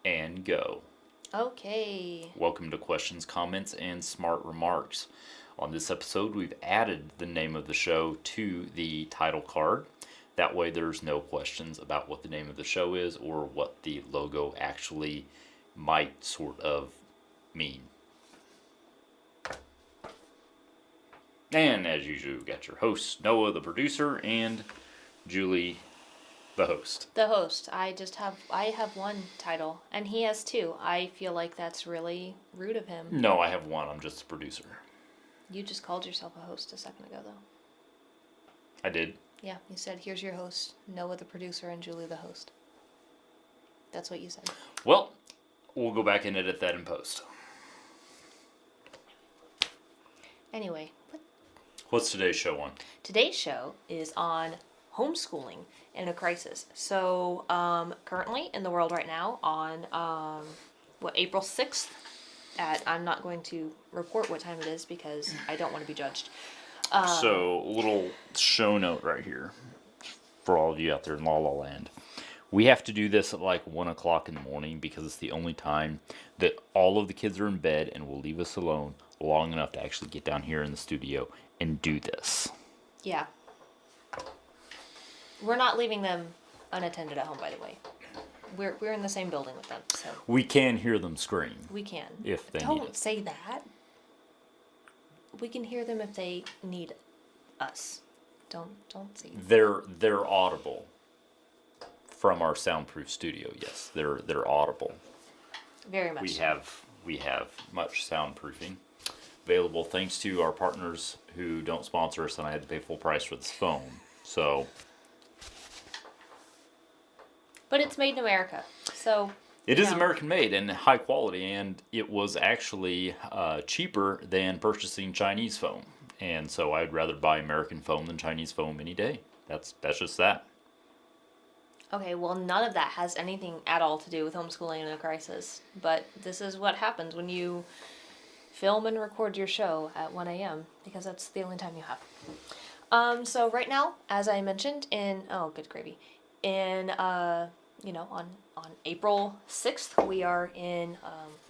And go. Okay. Welcome to Questions, Comments, and Smart Remarks. On this episode, we've added the name of the show to the title card. That way, there's no questions about what the name of the show is or what the logo actually might sort of mean. And as usual, we've got your host, Noah, the producer, and Julie, the host. The host. I have one title, and he has two. I feel like that's really rude of him. No, I have one. I'm just a producer. You just called yourself a host a second ago, though. I did? Yeah, you said, here's your host, Noah the producer, and Julie the host. That's what you said. Well, we'll go back and edit that in post. Anyway, What's today's show on? today's show is on homeschooling in a crisis. So, currently in the world right now on, April 6th I'm not going to report what time it is because I don't want to be judged. So, a little show note right here for all of you out there in La La Land. We have to do this at like 1 o'clock in the morning because it's the only time that all of the kids are in bed and will leave us alone long enough to actually get down here in the studio and do this. Yeah. We're not leaving them unattended at home, by the way. We're in the same building with them, so We can hear them scream we can. if they need Don't it. say that. We can hear them if they need us. Don't say that. They're audible from our soundproof studio. Yes, they're audible. Very much. We have much soundproofing available thanks to our partners who don't sponsor us, and I had to pay full price for this phone. So But it's made in America, so it you is know. American made and high quality, and it was actually cheaper than purchasing Chinese foam. And so I'd rather buy American foam than Chinese foam any day. That's just that. Okay, well, none of that has anything at all to do with homeschooling in a crisis. But this is what happens when you film and record your show at 1 a.m. because that's the only time you have. So right now, as I mentioned good gravy, on April 6th, we are in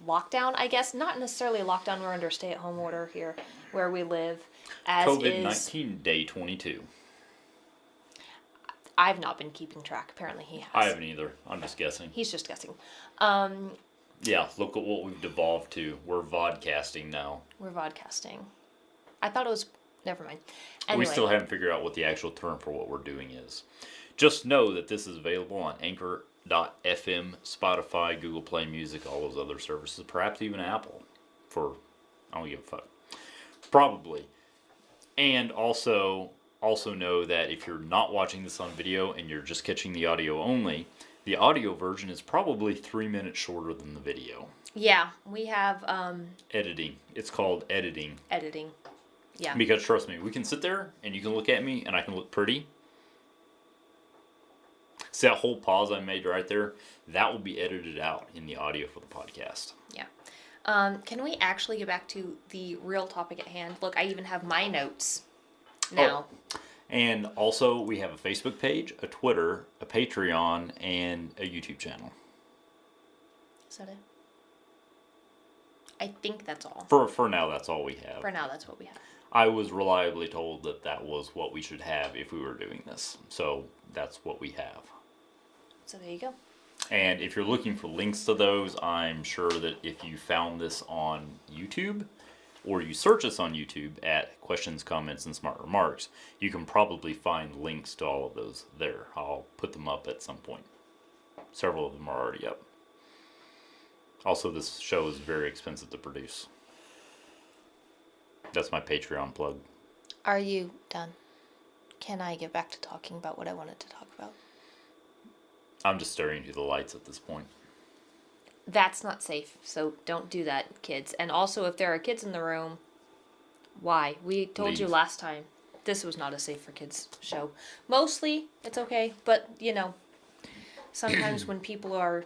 lockdown, I guess. Not necessarily lockdown, we're under stay-at-home order here where we live. COVID-19 day 22. I've not been keeping track. Apparently he has. I haven't either. I'm just guessing. He's just guessing. Yeah, look at what we've devolved to. We're vodcasting now. We're vodcasting. I thought it was... Never mind. Anyway. We still haven't figured out what the actual term for what we're doing is. Just know that this is available on Anchor.fm, Spotify, Google Play Music, all those other services, perhaps even Apple. I don't give a fuck. Probably. And also know that if you're not watching this on video and you're just catching the audio only, the audio version is probably 3 minutes shorter than the video. Yeah, we have... Editing. It's called editing. Editing. Yeah. Because trust me, we can sit there and you can look at me and I can look pretty. See that whole pause I made right there? That will be edited out in the audio for the podcast. Yeah. Can we actually get back to the real topic at hand? Look, I even have my notes now. Oh. And also, we have a Facebook page, a Twitter, a Patreon, and a YouTube channel. Is that it? I think that's all. For now, that's all we have. For now, that's what we have. I was reliably told that was what we should have if we were doing this. So that's what we have. So there you go. And if you're looking for links to those, I'm sure that if you found this on YouTube, or you search us on YouTube at Questions, Comments, and Smart Remarks, you can probably find links to all of those there. I'll put them up at some point. Several of them are already up. Also, this show is very expensive to produce. That's my Patreon plug. Are you done? Can I get back to talking about what I wanted to talk about? I'm just staring into the lights at this point. That's not safe, so don't do that, kids. And also, if there are kids in the room, why? We told you Leave. last time this was not a safe for kids show. Mostly, it's okay, but, sometimes when people are...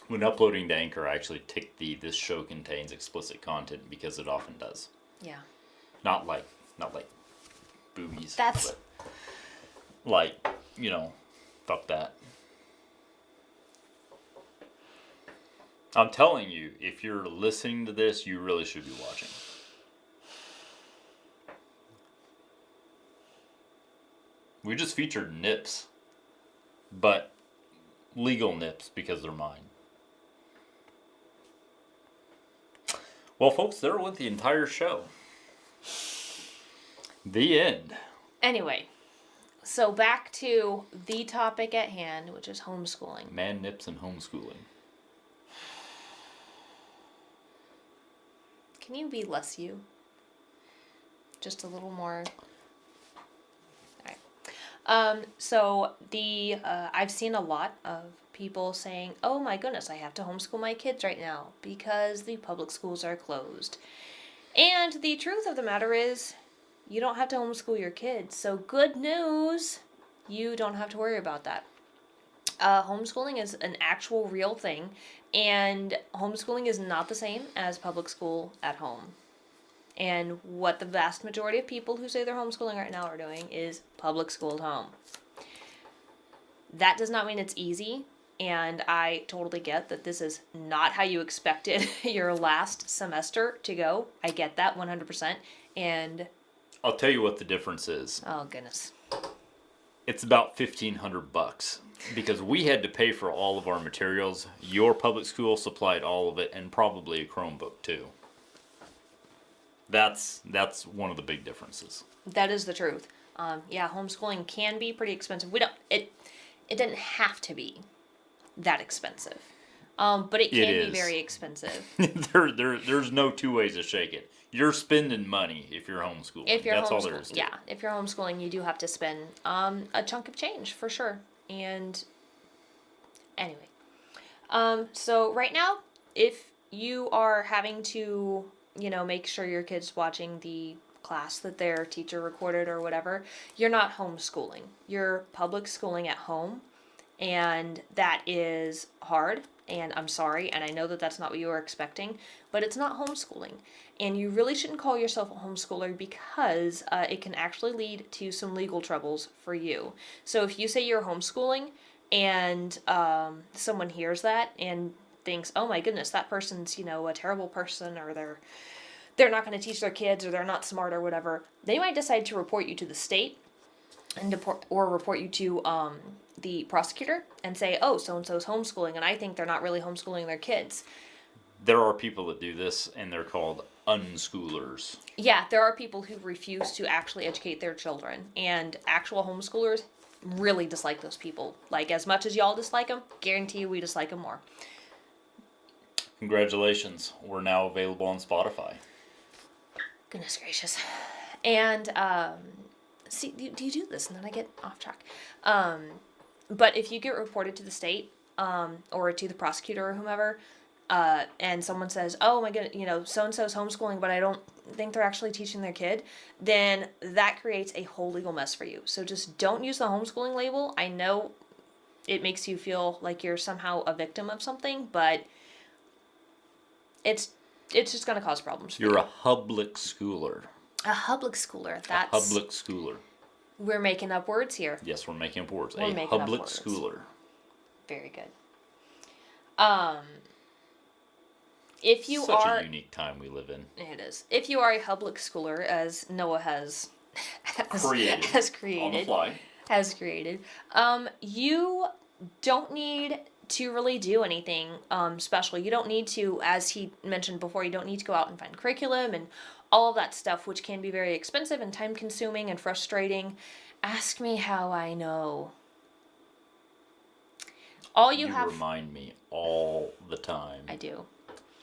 When uploading to Anchor, I actually tick this show contains explicit content because it often does. Yeah. Not like boobies. That's... But like, fuck that. I'm telling you, if you're listening to this, you really should be watching. We just featured nips, but legal nips because they're mine. Well, folks, there went the entire show. The end. Anyway, so back to the topic at hand, which is homeschooling. Man nips and homeschooling. Can you be less you? Just a little more. So I've seen a lot of people saying, "Oh my goodness, I have to homeschool my kids right now because the public schools are closed." And the truth of the matter is, you don't have to homeschool your kids. So good news, you don't have to worry about that. Homeschooling is an actual real thing, and homeschooling is not the same as public school at home. And what the vast majority of people who say they're homeschooling right now are doing is public school at home. That does not mean it's easy, and I totally get that this is not how you expected your last semester to go. I get that 100%. And I'll tell you what the difference is. oh goodness. It's about $1,500 because we had to pay for all of our materials. Your public school supplied all of it, and probably a Chromebook too. That's one of the big differences. That is the truth. Yeah, homeschooling can be pretty expensive. It doesn't have to be that expensive. But it can be very expensive. There's no two ways to shake it. You're spending money if you're homeschooling. That's all there is to it. Yeah, if you're homeschooling, you do have to spend a chunk of change for sure. And anyway, so right now, if you are having to, make sure your kid's watching the class that their teacher recorded or whatever, you're not homeschooling. You're public schooling at home, and that is hard. And I'm sorry, and I know that that's not what you were expecting, but it's not homeschooling. And you really shouldn't call yourself a homeschooler because it can actually lead to some legal troubles for you. So if you say you're homeschooling and someone hears that and thinks, oh my goodness, that person's, a terrible person, or they're not going to teach their kids, or they're not smart or whatever, they might decide to report you to the state or report you to the prosecutor and say, oh, so-and-so's homeschooling, and I think they're not really homeschooling their kids. There are people that do this, and they're called unschoolers. Yeah, there are people who refuse to actually educate their children, and actual homeschoolers really dislike those people. Like, as much as y'all dislike them, guarantee you we dislike them more. Congratulations. We're now available on Spotify. Goodness gracious. And, see, do you do this? And then I get off track. But if you get reported to the state, or to the prosecutor or whomever, and someone says, oh my goodness, so-and-so's homeschooling, but I don't think they're actually teaching their kid, then that creates a whole legal mess for you. So just don't use the homeschooling label. I know it makes you feel like you're somehow a victim of something, but it's just going to cause problems for you. You're a Hublic schooler. A Hublic schooler. That's... A Hublic schooler. We're making up words here. Yes, we're making up words. We're a making up Hublic words. schooler. Very good. If you Such are... a unique time we live in. It is. If you are a Hublic schooler, as Noah has created. On the fly. Has created, you don't need to really do anything special. You don't need to, as he mentioned before, you don't need to go out and find curriculum and all of that stuff, which can be very expensive and time-consuming and frustrating. Ask me how I know. You remind me all the time. I do.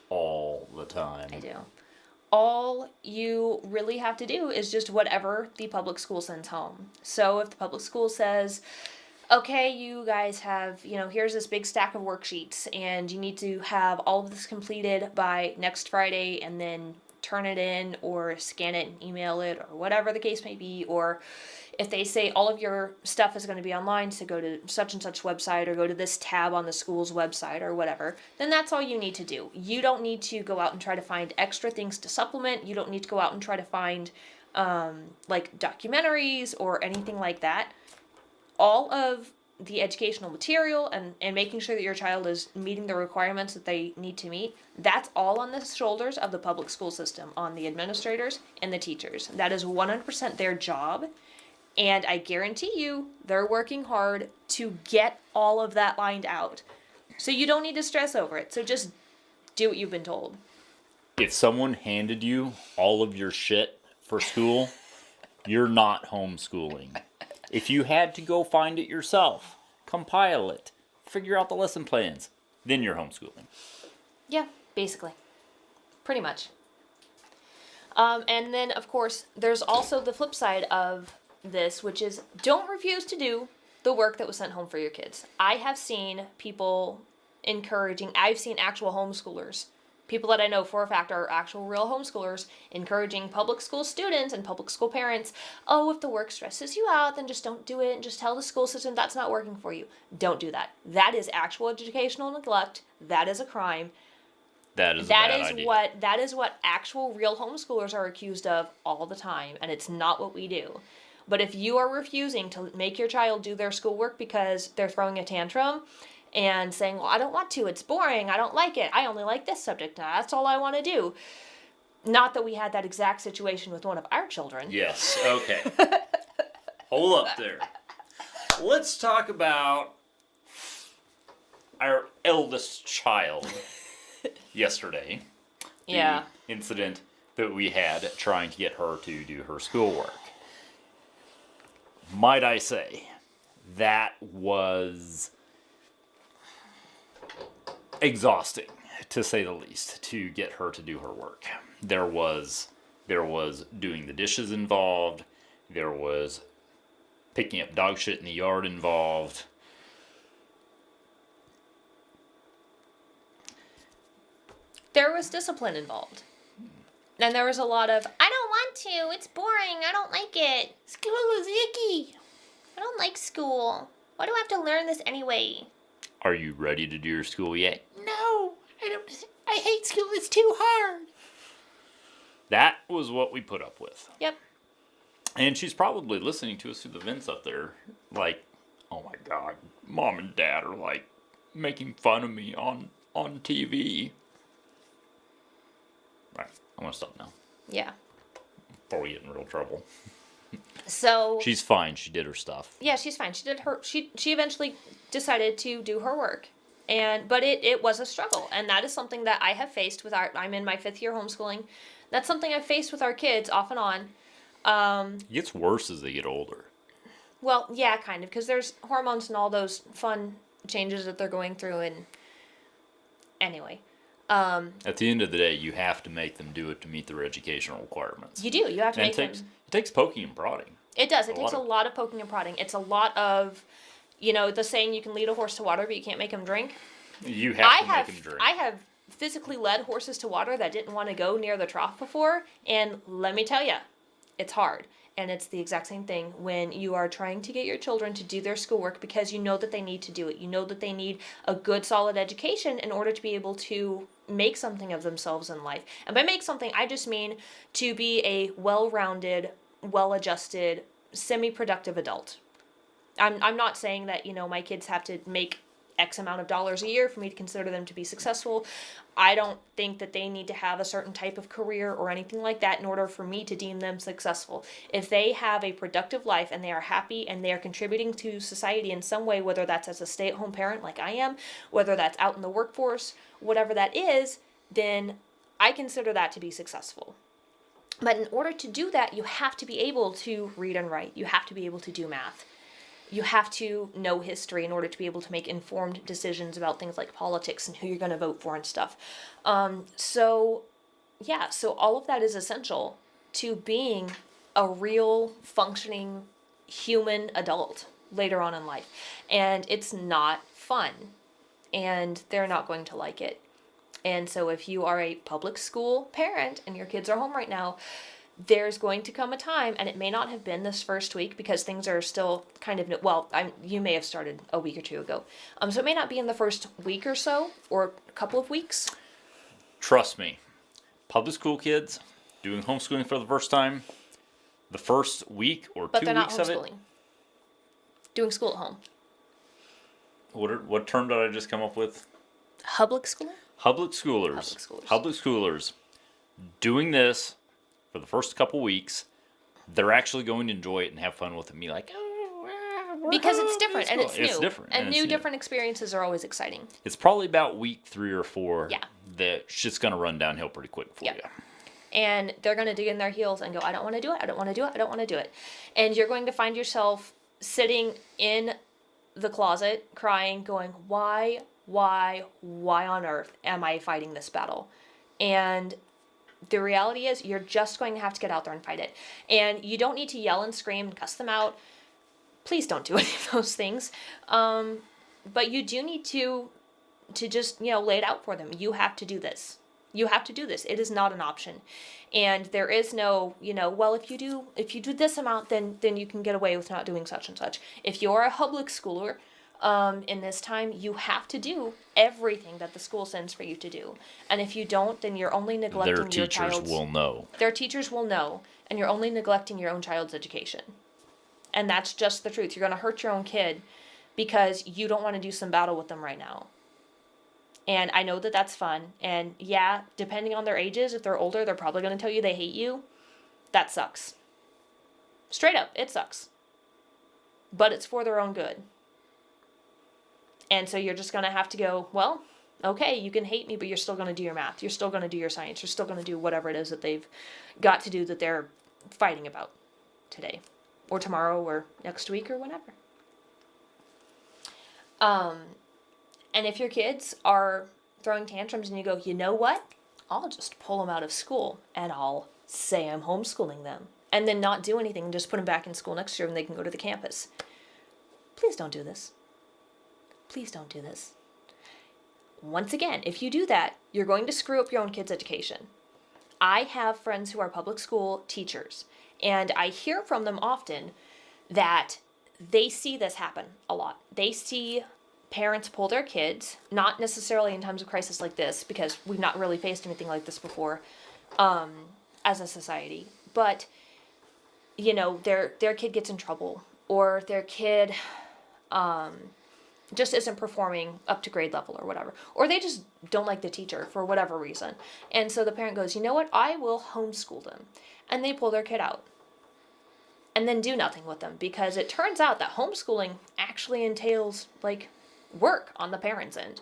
All the time. I do. All you really have to do is just whatever the public school sends home. So if the public school says, okay, you guys have, here's this big stack of worksheets, and you need to have all of this completed by next Friday, and then turn it in or scan it and email it, or whatever the case may be. Or if they say all of your stuff is going to be online, so go to such and such website, or go to this tab on the school's website, or whatever, then that's all you need to do. You don't need to go out and try to find extra things to supplement. You don't need to go out and try to find like documentaries or anything like that. All of the educational material and making sure that your child is meeting the requirements that they need to meet, that's all on the shoulders of the public school system, on the administrators and the teachers. That is 100% their job. And I guarantee you, they're working hard to get all of that lined out. So you don't need to stress over it. So just do what you've been told. If someone handed you all of your shit for school, you're not homeschooling. If you had to go find it yourself, compile it, figure out the lesson plans, then you're homeschooling. Yeah, basically. Pretty much. And then, of course, there's also the flip side of this, which is don't refuse to do the work that was sent home for your kids. I have seen people I've seen actual homeschoolers, people that I know for a fact are actual real homeschoolers, encouraging public school students and public school parents, oh, if the work stresses you out, then just don't do it and just tell the school system that's not working for you. Don't do that. That is actual educational neglect. That is a crime. That is a bad idea. That is what actual real homeschoolers are accused of all the time, and it's not what we do. But if you are refusing to make your child do their schoolwork because they're throwing a tantrum and saying, well, I don't want to, it's boring, I don't like it, I only like this subject, now that's all I want to do. Not that we had that exact situation with one of our children. Yes, okay. Hold up there. Let's talk about our eldest child yesterday. Yeah. The incident that we had trying to get her to do her schoolwork. Might I say, that was exhausting, to say the least, to get her to do her work. There was doing the dishes involved. There was picking up dog shit in the yard involved. There was discipline involved. And there was a lot of, I don't want to, it's boring, I don't like it. School is icky. I don't like school. Why do I have to learn this anyway? Are you ready to do your school yet? No, I hate school, it's too hard. That was what we put up with. Yep. And she's probably listening to us through the vents up there, like, oh my God, Mom and Dad are like making fun of me on TV. Right, I'm gonna stop now Yeah. before we get in real trouble. So She's fine. She did her stuff. yeah, she's fine. She eventually decided to do her work. But it was a struggle, and that is something that I have faced with I'm in my 5th year homeschooling. That's something I've faced with our kids off and on. It gets worse as they get older. Well, yeah, kind of, because there's hormones and all those fun changes that they're going through, and anyway. At the end of the day, you have to make them do it to meet their educational requirements. You do. You have to And make it them. takes poking and prodding. It does. It takes a lot of poking and prodding. It's a lot of, the saying you can lead a horse to water, but you can't make him drink. You have to make them drink. I have physically led horses to water that didn't want to go near the trough before, and let me tell you, it's hard. And it's the exact same thing when you are trying to get your children to do their schoolwork because you know that they need to do it. You know that they need a good, solid education in order to be able to make something of themselves in life. And by make something, I just mean to be a well-rounded, well-adjusted, semi-productive adult. I'm not saying that, my kids have to make X amount of dollars a year for me to consider them to be successful. I don't think that they need to have a certain type of career or anything like that in order for me to deem them successful. If they have a productive life and they are happy and they are contributing to society in some way, whether that's as a stay-at-home parent like I am, whether that's out in the workforce, whatever that is, then I consider that to be successful. But in order to do that, you have to be able to read and write. You have to be able to do math. You have to know history in order to be able to make informed decisions about things like politics and who you're going to vote for and stuff. So all of that is essential to being a real functioning human adult later on in life. And it's not fun. And they're not going to like it. And so if you are a public school parent and your kids are home right now, there's going to come a time, and it may not have been this first week because things are still kind of, you may have started a week or two ago. So it may not be in the first week or so, or a couple of weeks. Trust me, public school kids doing homeschooling for the first time, the first week or But 2 they're not weeks of it. homeschooling. Doing school at home. what term did I just come up with? Hublic schooling? Hublic schoolers. Hublic schoolers. Hublic schoolers doing this for the first couple weeks. They're actually going to enjoy it and have fun with it. And be like, Because it's different and it's new. It's different. And new, it's different experiences are always exciting. It's probably about week 3 or 4 Yeah. that shit's going to run downhill pretty quick for Yep. you. And they're going to dig in their heels and go, I don't want to do it, I don't want to do it, I don't want to do it. And you're going to find yourself sitting in the closet crying, going, why on earth am I fighting this battle? And the reality is you're just going to have to get out there and fight it. And you don't need to yell and scream and cuss them out. Please don't do any of those things. But you do need to just, lay it out for them. You have to do this. You have to do this. It is not an option. And there is no, well, if you do this amount, then you can get away with not doing such and such. If you're a public schooler, in this time, you have to do everything that the school sends for you to do. And if you don't, then you're only neglecting your child's... Their teachers will know. Their teachers will know, and you're only neglecting your own child's education. And that's just the truth. You're going to hurt your own kid because you don't want to do some battle with them right now. And I know that that's fun. And yeah, depending on their ages, if they're older, they're probably going to tell you they hate you. That sucks. Straight up, it sucks. But it's for their own good. And so you're just going to have to go, well, okay, you can hate me, but you're still going to do your math. You're still going to do your science. You're still going to do whatever it is that they've got to do that they're fighting about today or tomorrow or next week or whenever. And if your kids are throwing tantrums and you go, you know what? I'll just pull them out of school and I'll say I'm homeschooling them and then not do anything and just put them back in school next year and they can go to the campus. Please don't do this. Please don't do this. Once again, if you do that, you're going to screw up your own kids' education. I have friends who are public school teachers, and I hear from them often that they see this happen a lot. They see parents pull their kids, not necessarily in times of crisis like this, because we've not really faced anything like this before as a society, but, their kid gets in trouble, or their kid just isn't performing up to grade level or whatever. Or they just don't like the teacher for whatever reason. And so the parent goes, you know what? I will homeschool them. And they pull their kid out. And then do nothing with them. Because it turns out that homeschooling actually entails, work on the parents' end.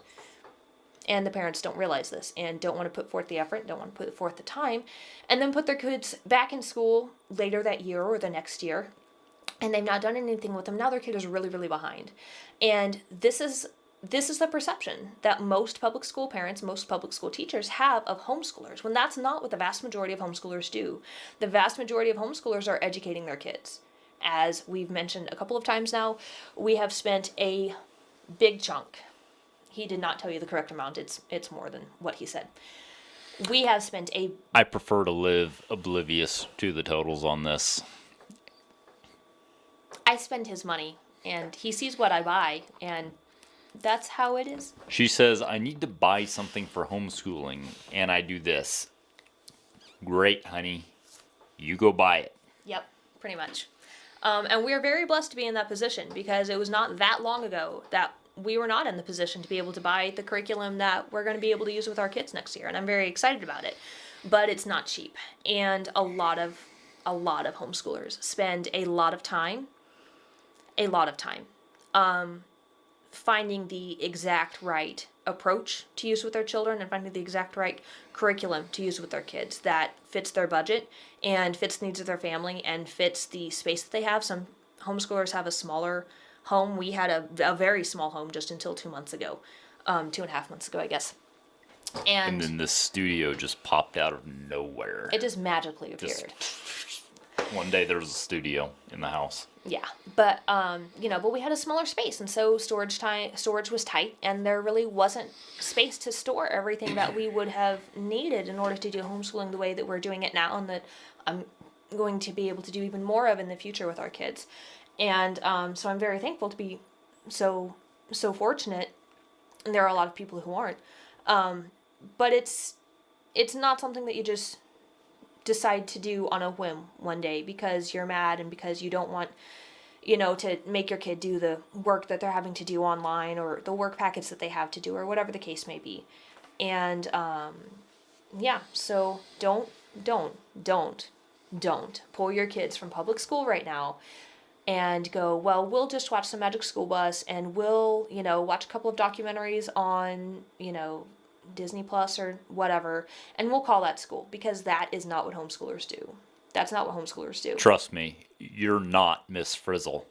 And the parents don't realize this and don't want to put forth the effort, don't want to put forth the time, and then put their kids back in school later that year or the next year. And they've not done anything with them. Now their kid is really, really behind. And this is the perception that most public school parents, most public school teachers have of homeschoolers, when that's not what the vast majority of homeschoolers do. The vast majority of homeschoolers are educating their kids. As we've mentioned a couple of times now, we have spent a big chunk. He did not tell you the correct amount. It's more than what he said. We have spent I prefer to live oblivious to the totals on this. I spend his money, and he sees what I buy, and that's how it is. She says, I need to buy something for homeschooling, and I do this. Great, honey. You go buy it. Yep, pretty much. And we're very blessed to be in that position, because it was not that long ago that we were not in the position to be able to buy the curriculum that we're going to be able to use with our kids next year, and I'm very excited about it. But it's not cheap, and a lot of homeschoolers spend a lot of time finding the exact right approach to use with their children and finding the exact right curriculum to use with their kids that fits their budget and fits the needs of their family and fits the space that they have. Some homeschoolers have a smaller home. We had a very small home just until 2 months ago, 2.5 months ago, I guess. And then this studio just popped out of nowhere. It just magically appeared. One day there was a studio in the house. Yeah, but but we had a smaller space, and so storage was tight, and there really wasn't space to store everything that we would have needed in order to do homeschooling the way that we're doing it now, and that I'm going to be able to do even more of in the future with our kids. And so I'm very thankful to be so fortunate, and there are a lot of people who aren't. But it's not something that you just decide to do on a whim one day because you're mad and because you don't want to make your kid do the work that they're having to do online, or the work packets that they have to do, or whatever the case may be. And yeah, so don't pull your kids from public school right now and go, well, we'll just watch the Magic School Bus, and we'll, watch a couple of documentaries on, Disney Plus or whatever, and we'll call that school, because that is not what homeschoolers do. That's not what homeschoolers do. Trust me, you're not Miss Frizzle.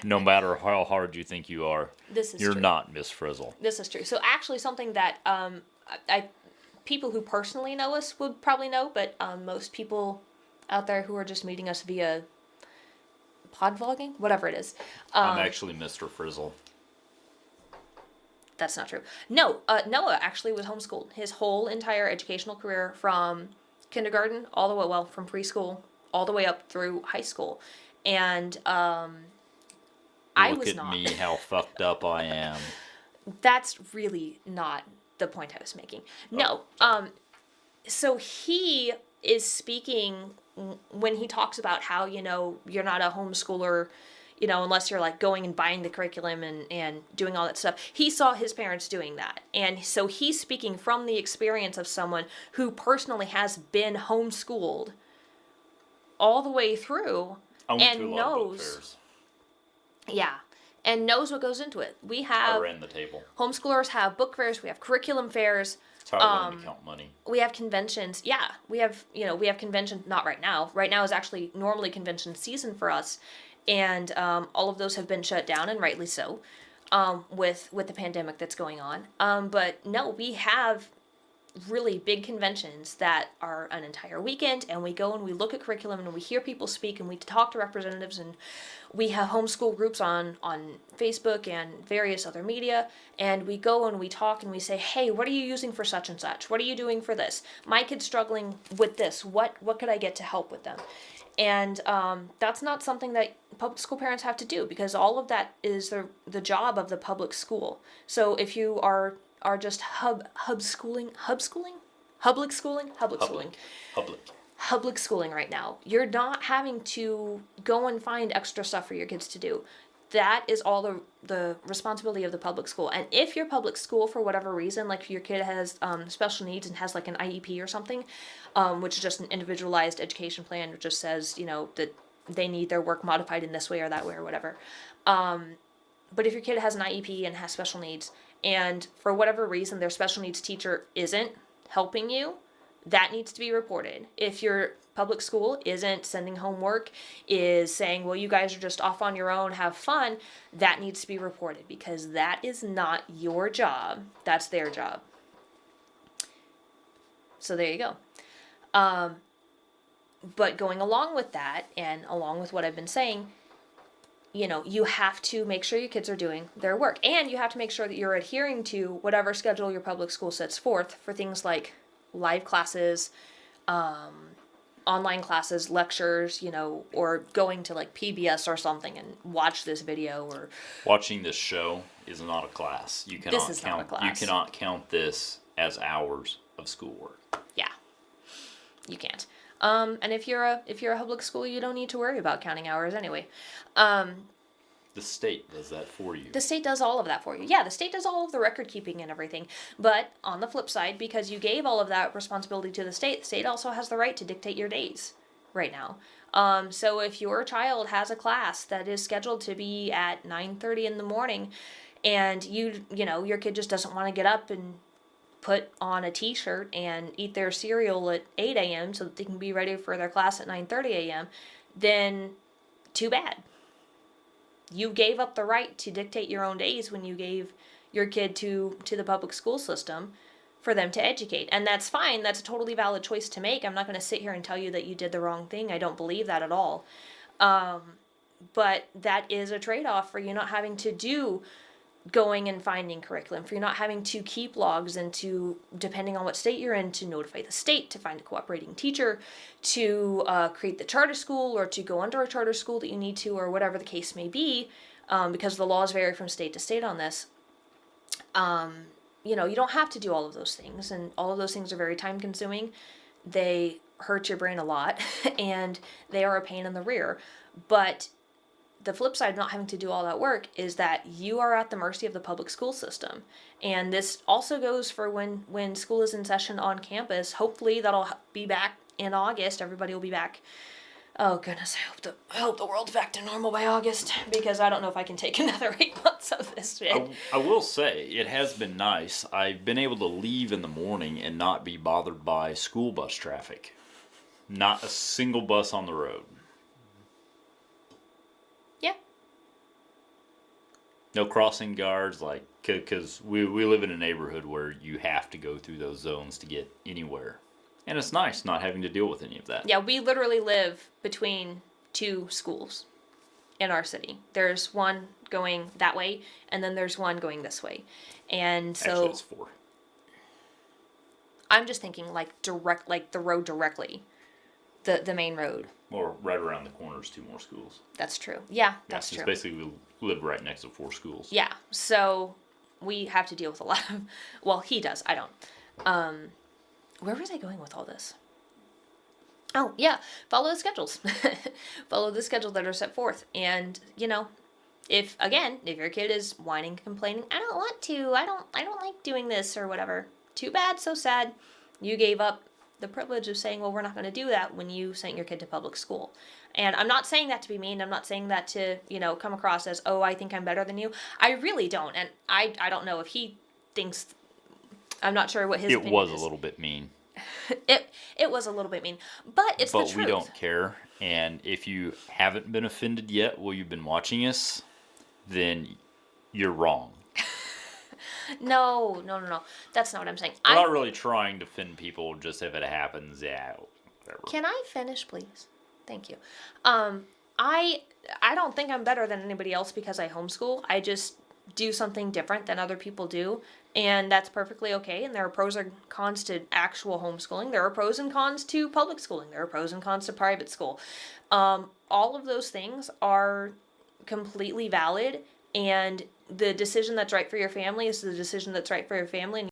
No matter how hard you think you are, you're true. not Miss Frizzle. This is true. So actually, something that people who personally know us would probably know, but most people out there who are just meeting us via pod vlogging, whatever it is. I'm actually Mr. Frizzle. That's not true. No, Noah actually was homeschooled his whole entire educational career, from kindergarten all the way, from preschool all the way up through high school. And I was not. Look at me, how fucked up I am. That's really not the point I was making. No. So he is speaking when he talks about how, you're not a homeschooler, unless you're like going and buying the curriculum and doing all that stuff. He saw his parents doing that. And so he's speaking from the experience of someone who personally has been homeschooled all the way through and knows. Yeah. And knows what goes into it. I ran the table. Homeschoolers have book fairs. We have curriculum fairs. That's how I learned to count money. We have conventions. Yeah, we have conventions. Not right now. Right now is actually normally convention season for us, and all of those have been shut down, and rightly so, with the pandemic that's going on. But no, we have really big conventions that are an entire weekend, and we go and we look at curriculum, and we hear people speak, and we talk to representatives, and we have homeschool groups on Facebook and various other media, and we go and we talk and we say, hey, what are you using for such and such? What are you doing for this? My kid's struggling with this. What could I get to help with them? And that's not something that public school parents have to do, because all of that is the job of the public school. So if you are just Hublic schooling right now, you're not having to go and find extra stuff for your kids to do. That is all the responsibility of the public school. And if your public school, for whatever reason, like your kid has special needs and has like an IEP or something, which is just an individualized education plan, which just says, that they need their work modified in this way or that way or whatever. But if your kid has an IEP and has special needs, and for whatever reason their special needs teacher isn't helping you, that needs to be reported. If your public school isn't sending homework, is saying, well, you guys are just off on your own, have fun, that needs to be reported, because that is not your job. That's their job. So there you go. But going along with that, and along with what I've been saying, you have to make sure your kids are doing their work, and you have to make sure that you're adhering to whatever schedule your public school sets forth for things like live classes, online classes, lectures, or going to like PBS or something and watch this video. Or watching this show is not a class. You cannot not a class. You cannot count this as hours of schoolwork. Yeah, you can't. And if you're a public school, you don't need to worry about counting hours anyway. The state does that for you. The state does all of that for you. Yeah, the state does all of the record keeping and everything. But on the flip side, because you gave all of that responsibility to the state also has the right to dictate your days right now. So if your child has a class that is scheduled to be at 9:30 in the morning, and your kid just doesn't want to get up and put on a t-shirt and eat their cereal at 8 a.m. so that they can be ready for their class at 9:30 a.m., then too bad. You gave up the right to dictate your own days when you gave your kid to the public school system for them to educate. And that's fine. That's a totally valid choice to make. I'm not going to sit here and tell you that you did the wrong thing. I don't believe that at all. But that is a trade-off for you not having to do going and finding curriculum, for you not having to keep logs, and to, depending on what state you're in, to notify the state, to find a cooperating teacher, to create the charter school, or to go under a charter school that you need to, or whatever the case may be, because the laws vary from state to state on this. You don't have to do all of those things, and all of those things are very time consuming. They hurt your brain a lot, and they are a pain in the rear. But the flip side of not having to do all that work is that you are at the mercy of the public school system. And this also goes for when school is in session on campus. Hopefully that'll be back in August. Everybody will be back. Oh goodness, I hope the world's back to normal by August, because I don't know if I can take another 8 months of this shit. I will say, it has been nice. I've been able to leave in the morning and not be bothered by school bus traffic. Not a single bus on the road. Yeah. No crossing guards, like, because we live in a neighborhood where you have to go through those zones to get anywhere. And it's nice not having to deal with any of that. Yeah, we literally live between 2 schools in our city. There's one going that way, and then there's one going this way. And so Actually, it's 4. I'm just thinking like the road directly. The main road. Or right around the corner is 2 more schools. That's true. Yeah, that's so true. Basically, we live right next to 4 schools. Yeah, so we have to deal with a lot of, well, he does, I don't. Where was I going with all this? Oh, yeah, follow the schedules. Follow the schedules that are set forth. And, if your kid is whining, complaining, I don't want to, I don't like doing this or whatever. Too bad, so sad. You gave up the privilege of saying, well, we're not going to do that when you sent your kid to public school. And I'm not saying that to be mean. I'm not saying that to, come across as, oh, I think I'm better than you. I really don't. And I don't know if he thinks, I'm not sure what his opinion is. It was a little bit mean. It was a little bit mean, but it's the truth. But we don't care. And if you haven't been offended yet while you've been watching us, then you're wrong. No. That's not what I'm saying. I'm not really trying to offend people. Just if it happens, yeah, whatever. Can I finish, please? Thank you. I don't think I'm better than anybody else because I homeschool. I just do something different than other people do, and that's perfectly okay. And there are pros and cons to actual homeschooling. There are pros and cons to public schooling. There are pros and cons to private school. All of those things are completely valid, and the decision that's right for your family is the decision that's right for your family.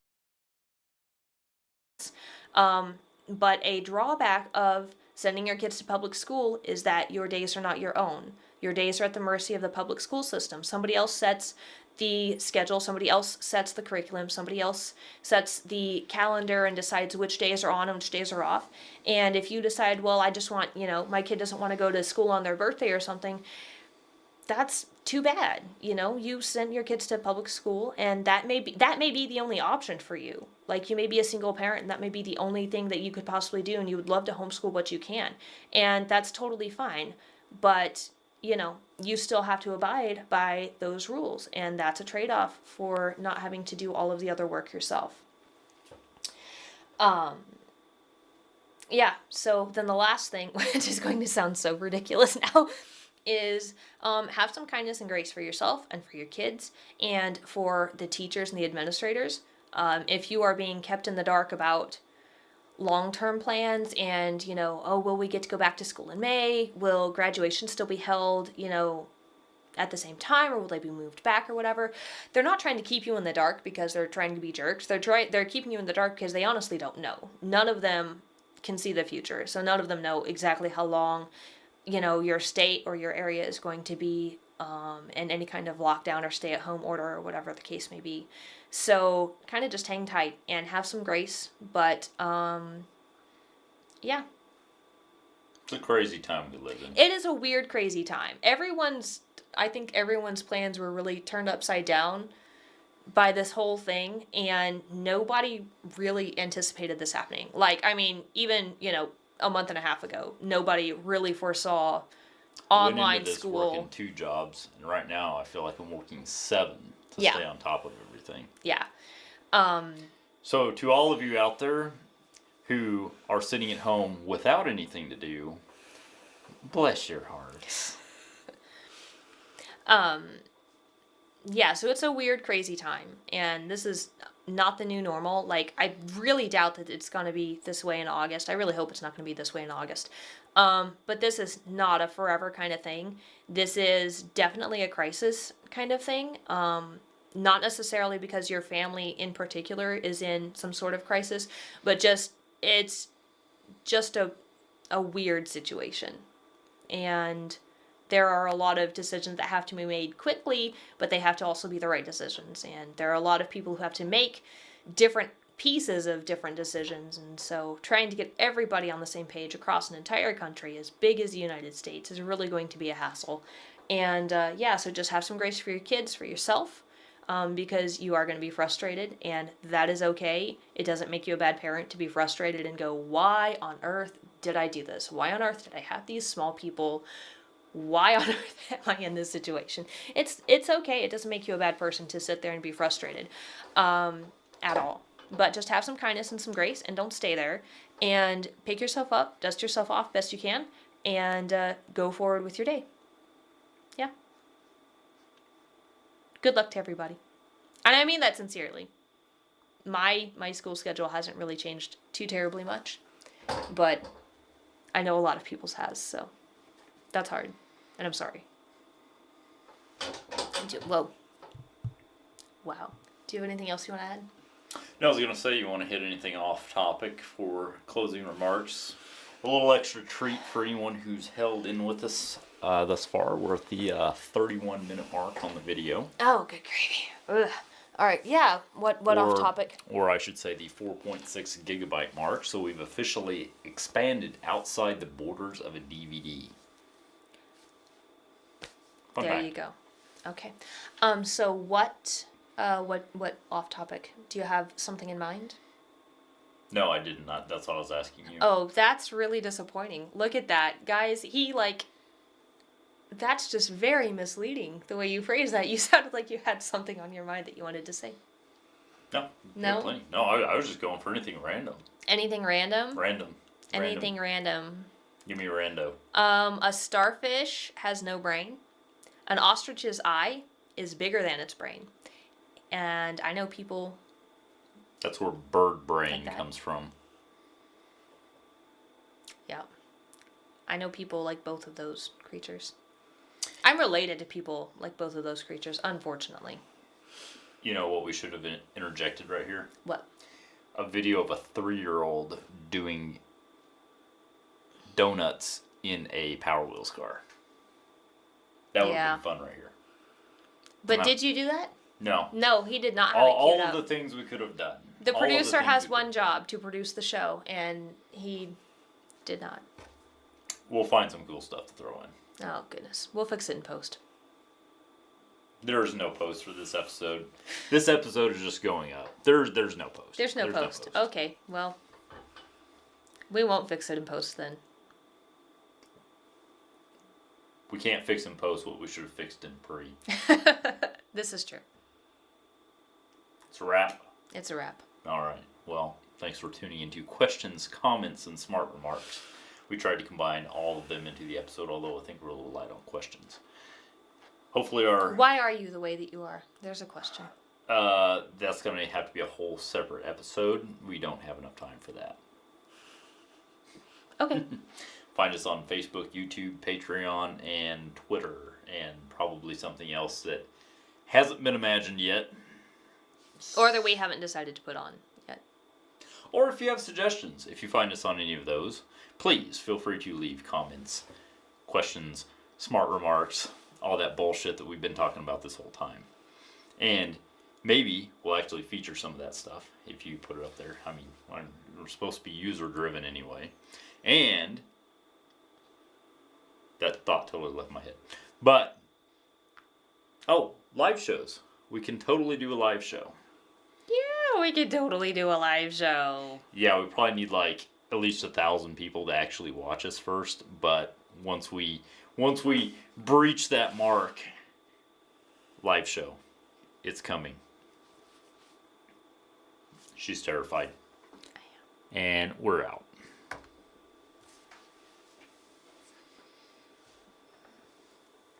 But a drawback of sending your kids to public school is that your days are not your own. Your days are at the mercy of the public school system. Somebody else sets the schedule, somebody else sets the curriculum, somebody else sets the calendar and decides which days are on and which days are off. And if you decide, well, I just want, my kid doesn't want to go to school on their birthday or something, that's too bad. You send your kids to public school, and that may be the only option for you. Like, you may be a single parent, and that may be the only thing that you could possibly do, and you would love to homeschool what you can. And that's totally fine. But, you still have to abide by those rules, and that's a trade-off for not having to do all of the other work yourself. Yeah, so then the last thing, which is going to sound so ridiculous now, is have some kindness and grace for yourself and for your kids and for the teachers and the administrators. If you are being kept in the dark about long-term plans and, will we get to go back to school in May? Will graduation still be held, at the same time, or will they be moved back or whatever? They're not trying to keep you in the dark because they're trying to be jerks. They're keeping you in the dark because they honestly don't know. None of them can see the future. So none of them know exactly how long your state or your area is going to be in any kind of lockdown or stay-at-home order or whatever the case may be. So kind of just hang tight and have some grace. But, yeah. It's a crazy time we live in. It is a weird, crazy time. I think everyone's plans were really turned upside down by this whole thing, and nobody really anticipated this happening. Like, even, a month and a half ago, nobody really foresaw online I went into this school. Working 2 jobs, and right now I feel like I'm working 7 to stay on top of everything. Yeah. So to all of you out there who are sitting at home without anything to do, bless your hearts. Yeah, so it's a weird, crazy time, and this is not the new normal. Like, I really doubt that it's going to be this way in August. I really hope it's not going to be this way in August. But this is not a forever kind of thing. This is definitely a crisis kind of thing. Not necessarily because your family in particular is in some sort of crisis, but it's just a weird situation. And there are a lot of decisions that have to be made quickly, but they have to also be the right decisions. And there are a lot of people who have to make different pieces of different decisions. And so trying to get everybody on the same page across an entire country as big as the United States is really going to be a hassle. And so just have some grace for your kids, for yourself, because you are going to be frustrated, and that is okay. It doesn't make you a bad parent to be frustrated and go, why on earth did I do this? Why on earth did I have these small people? Why on earth am I in this situation? It's okay. It doesn't make you a bad person to sit there and be frustrated at all. But just have some kindness and some grace, and don't stay there. And pick yourself up, dust yourself off best you can, and go forward with your day. Yeah. Good luck to everybody. And I mean that sincerely. My school schedule hasn't really changed too terribly much, but I know a lot of people's has, so that's hard. And I'm sorry. Whoa. Wow. Do you have anything else you want to add? No, I was going to say, you want to hit anything off topic for closing remarks? A little extra treat for anyone who's held in with us thus far. We're at the 31-minute mark on the video. Oh, good gravy. Ugh. All right, yeah. What off topic? Or I should say the 4.6 gigabyte mark. So we've officially expanded outside the borders of a DVD. Fun There fact. you go. Okay. So what off topic? Do you have something in mind? No, I did not. That's what I was asking you. Oh, that's really disappointing. Look at that. Guys, that's just very misleading, the way you phrased that. You sounded like you had something on your mind that you wanted to say. No. No? Plenty. No, I was just going for anything random. Anything random? Random. Anything random. Give me a rando. A starfish has no brain. An ostrich's eye is bigger than its brain. And I know people... That's where bird brain Like that. comes from. Yeah. I know people like both of those creatures. I'm related to people like both of those creatures, unfortunately. You know what we should have interjected right here? What? A video of a 3-year-old doing donuts in a Power Wheels car. That would have been fun right here. But did you do that? No. No, he did not have All it queued of up. the things we could have done. The All of the producer things has we one could have job, to produce the show, and he did not. done. We'll find some cool stuff to throw in. Oh, goodness. We'll fix it in post. There is no post for this episode. This episode is just going up. There's no post. There's no post. Okay, well, we won't fix it in post then. We can't fix in post what we should have fixed in pre. This is true. It's a wrap. It's a wrap. All right. Well, thanks for tuning into questions, comments, and smart remarks. We tried to combine all of them into the episode, although I think we're a little light on questions. Hopefully Why are you the way that you are? There's a question. That's going to have to be a whole separate episode. We don't have enough time for that. Okay. Find us on Facebook, YouTube, Patreon, and Twitter, and probably something else that hasn't been imagined yet. Or that we haven't decided to put on yet. Or if you have suggestions, if you find us on any of those, please feel free to leave comments, questions, smart remarks, all that bullshit that we've been talking about this whole time. And maybe we'll actually feature some of that stuff if you put it up there. I mean, we're supposed to be user-driven anyway. And that thought totally left my head. But, live shows. We can totally do a live show. Yeah, we could totally do a live show. Yeah, we probably need like at least 1,000 people to actually watch us first. But once we breach that mark, live show, it's coming. She's terrified. I am. And we're out.